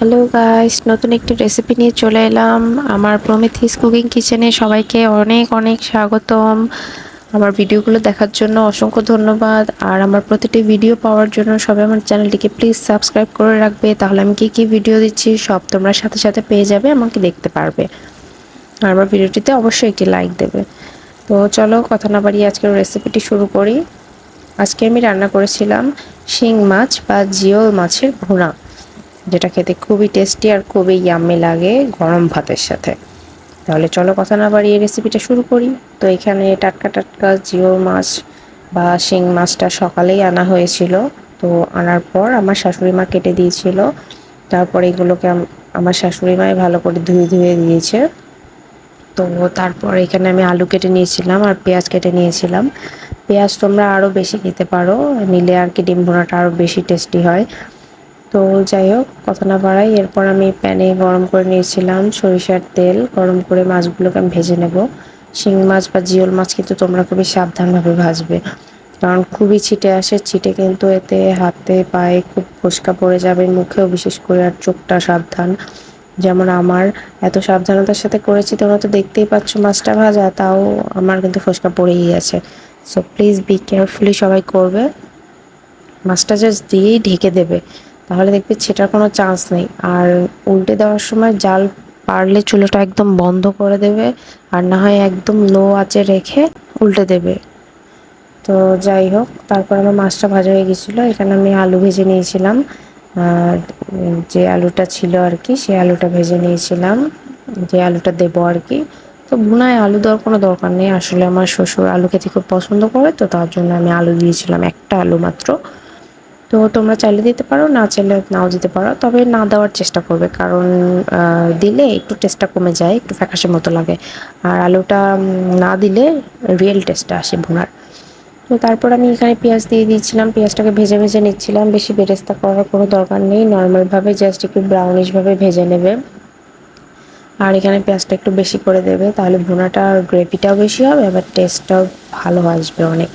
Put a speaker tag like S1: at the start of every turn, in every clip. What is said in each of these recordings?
S1: Hello guys, নতুন একটি recipe নিয়ে চলে এলাম আমার প্রমিথিস কুকিং কিচেনে। সবাইকে অনেক অনেক স্বাগতম। আমার ভিডিওগুলো দেখার জন্য অসংখ্য ধন্যবাদ। আর আমার প্রতিটি ভিডিও পাওয়ার জন্য সবাই আমার চ্যানেলটিকে প্লিজ সাবস্ক্রাইব করে রাখবে, তাহলে আমি কি কি ভিডিও দিচ্ছি সব তোমরা সাথে সাথে পেয়ে যাবে, আমাকে দেখতে পারবে। আর আমার ভিডিওটিতে অবশ্যই একটি লাইক দেবে। তো চলো কথা না বাড়িয়ে আজকের রেসিপিটি শুরু করি। আজকে আমি রান্না করেছিলাম শিং মাছ বা জিওল মাছের ভুনা, যেটা খেতে খুবই টেস্টি আর খুবই ইয়াম্মি লাগে গরম ভাতের সাথে। তাহলে চলো কথা না বাড়িয়ে রেসিপিটা শুরু করি। তো এখানে টাটকা টাটকা জিও মাছ বা শিং মাছটা সকালেই আনা হয়েছিল। তো আনার পর আমার শাশুড়ি মা কেটে দিয়েছিল। তারপর এগুলোকে আমার শাশুড়ি মাই ভালো করে ধুয়ে ধুয়ে দিয়েছে। তো তারপর এখানে আমি আলু কেটে নিয়েছিলাম আর পেঁয়াজ কেটে নিয়েছিলাম। পেঁয়াজ তোমরা আরও বেশি নিতে পারো, নিলে আর কি ডিম ভুনাটা আরও বেশি টেস্টি হয়। তো যাই হোক কথা না বাড়াই, এরপর আমি প্যানে গরম করে নিয়েছিলাম সরিষার তেল। গরম করে মাছগুলোকে আমি ভেজে নেব। শিং মাছ বা জিওল মাছ কিন্তু তোমরা খুবই সাবধানভাবে ভাজবে, কারণ খুবই ছিটে আসে। ছিটে কিন্তু এতে হাতে পায়ে খুব ফোস্কা পড়ে যাবে, মুখেও বিশেষ করে। আর চোখটা সাবধান, যেমন আমার এত সাবধানতার সাথে করেছি, তোমরা তো দেখতেই পাচ্ছ মাছটা ভাজা, তাও আমার কিন্তু ফোস্কা পড়েই গেছে। সো প্লিজ বি কেয়ারফুলি সবাই করবে। মাছটা জাস্ট দিয়েই ঢেকে দেবে, তাহলে দেখবে সেটার কোনো চান্স নেই। আর উল্টে দেওয়ার সময় জাল পারলে চুলোটা একদম বন্ধ করে দেবে, আর না হয় একদম লো আঁচে রেখে উল্টে দেবে। তো যাই হোক, তারপর আমার মাছটা ভাজা হয়ে গেছিলো। এখানে আমি আলু ভেজে নিয়েছিলাম। আর যে আলুটা ছিল আর কি, সেই আলুটা ভেজে নিয়েছিলাম, যে আলুটা দেবো আর কি। তো ভুনায় আলু দেওয়ার কোনো দরকার নেই, আসলে আমার শ্বশুর আলু খেতে খুব পছন্দ করে, তো তার জন্য আমি আলু দিয়েছিলাম, একটা আলু মাত্র। তো তোমরা চাইলে দিতে পারো, না চাইলে নাও দিতে পারো, তবে না দেওয়ার চেষ্টা করবে, কারণ দিলে একটু টেস্টটা কমে যায়, একটু ফ্যাকাশে মতো লাগে। আর আলুটা না দিলে রিয়েল টেস্টটা আসে ভুনার। তো তারপর আমি এখানে পেঁয়াজ দিয়ে দিয়েছিলাম, পেঁয়াজটাকে ভেজে ভেজে নিচ্ছিলাম। বেশি বেরেস্তা করার কোনো দরকার নেই, নর্মালভাবে জাস্ট একটু ব্রাউনিশভাবে ভেজে নেবে। আর এখানে পেঁয়াজটা একটু বেশি করে দেবে, তাহলে ভুনাটা গ্রেভিটাও বেশি হবে, আবার টেস্টটাও ভালো আসবে অনেক।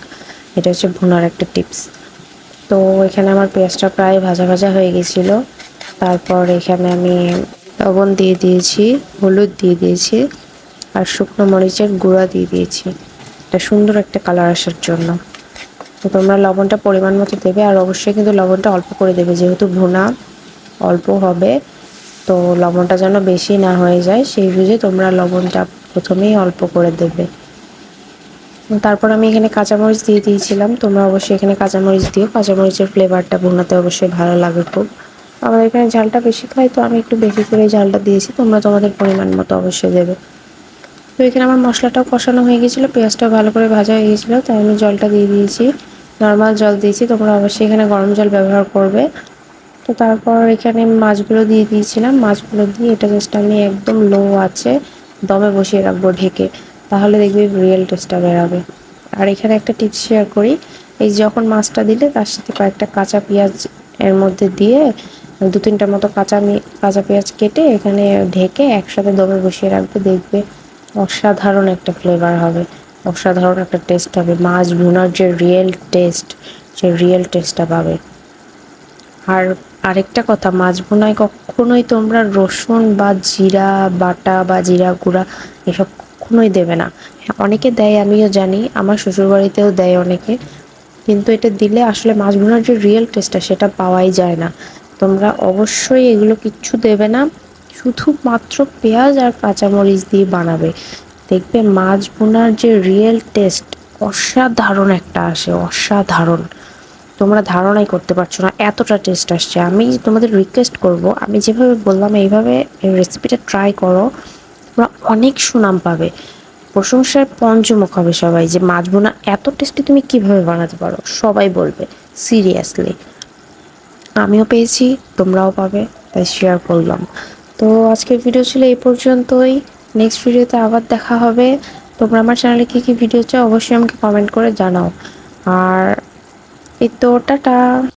S1: এটা হচ্ছে ভুনার একটা টিপস। তো এখানে আমার পেঁয়াজটা প্রায় ভাজা ভাজা হয়ে গেছিলো। তারপর এখানে আমি লবণ দিয়ে দিয়েছি, হলুদ দিয়ে দিয়েছি, আর শুকনো মরিচের গুঁড়া দিয়ে দিয়েছি, এটা সুন্দর একটা কালার আসার জন্য। তো তোমরা লবণটা পরিমাণ মতো দেবে, আর অবশ্যই কিন্তু লবণটা অল্প করে দেবে, যেহেতু ভুনা অল্প হবে। তো লবণটা যেন বেশি না হয়ে যায়, সেই বুঝে তোমরা লবণটা প্রথমেই অল্প করে দেবে। তারপর আমি এখানে কাঁচামরিচ দিয়ে দিয়েছিলাম, তোমরা অবশ্যই এখানে কাঁচামরিচ দিও, কাঁচামরিচের ফ্লেভারটা ভুনাতে অবশ্যই ভালো লাগে খুব। আমাদের এখানে ঝালটা বেশি খাই, তো আমি একটু বেশি করে ঝালটা দিয়েছি, তোমরা তোমাদের পরিমাণ মতো অবশ্যই দেবে। তো এখানে আমার মশলাটাও কষানো হয়ে গেছিলো, পেঁয়াজটাও ভালো করে ভাজা হয়ে গেছিলো, তাই আমি জলটা দিয়ে দিয়েছি, নর্মাল জল দিয়েছি। তোমরা অবশ্যই এখানে গরম জল ব্যবহার করবে। তো তারপর এখানে মাছগুলো দিয়ে দিয়েছিলাম, মাছগুলো দিয়ে এটা জাস্ট আমি একদম লো আছে দমে বসিয়ে রাখবো ঢেকে, তাহলে দেখবি রিয়েল টেস্টটা বেরোবে। আর এখানে একটা টিপস শেয়ার করি, এই যখন মাছটা দিলে তার সাথে কয়েকটা কাঁচা পেঁয়াজ এর মধ্যে দিয়ে দু তিনটার মতো কাঁচা পেঁয়াজ কেটে এখানে ঢেকে একসাথে দমে বসিয়ে রাখবে, দেখবে অসাধারণ একটা ফ্লেভার হবে, অসাধারণ একটা টেস্ট হবে। মাছ ভুনার যে রিয়েল টেস্ট, সে রিয়েল টেস্টটা পাবে। আর আরেকটা কথা, মাছ ভুনায় কখনোই তোমরা রসুন বা জিরা বাটা বা জিরা গুঁড়া এসব কখনোই দেবে না। হ্যাঁ, অনেকে দেয়, আমিও জানি, আমার শ্বশুরবাড়িতেও দেয় অনেকে, কিন্তু এটা দিলে আসলে মাছ ভুনার যে রিয়েল টেস্টটা সেটা পাওয়াই যায় না। তোমরা অবশ্যই এগুলো কিচ্ছু দেবে না, শুধুমাত্র পেঁয়াজ আর কাঁচামরিচ দিয়ে বানাবে, দেখবে মাছ ভুনার যে রিয়েল টেস্ট অসাধারণ একটা আসে, অসাধারণ। তোমরা ধারণাই করতে পারছো না এতটা টেস্ট আসছে। আমি তোমাদের রিকোয়েস্ট করব, আমি যেভাবে বললাম এইভাবে এই রেসিপিটা ট্রাই করো, তোমরা অনেক সুনাম পাবে, প্রশংসার পঞ্চমুখ হবে সবাই, যে মাছ ভুনা এত টেস্টি তুমি কিভাবে বানাতে পারো, সবাই বলবে সিরিয়াসলি। আমিও পেয়েছি, তোমরাও পাবে, তাই শেয়ার করলাম। তো আজকের ভিডিও ছিল এই পর্যন্তই, নেক্সট ভিডিওতে আবার দেখা হবে। তোমরা আমার চ্যানেলে কী কী ভিডিও চাও অবশ্যই আমাকে কমেন্ট করে জানাও। আর এই তো টাটা।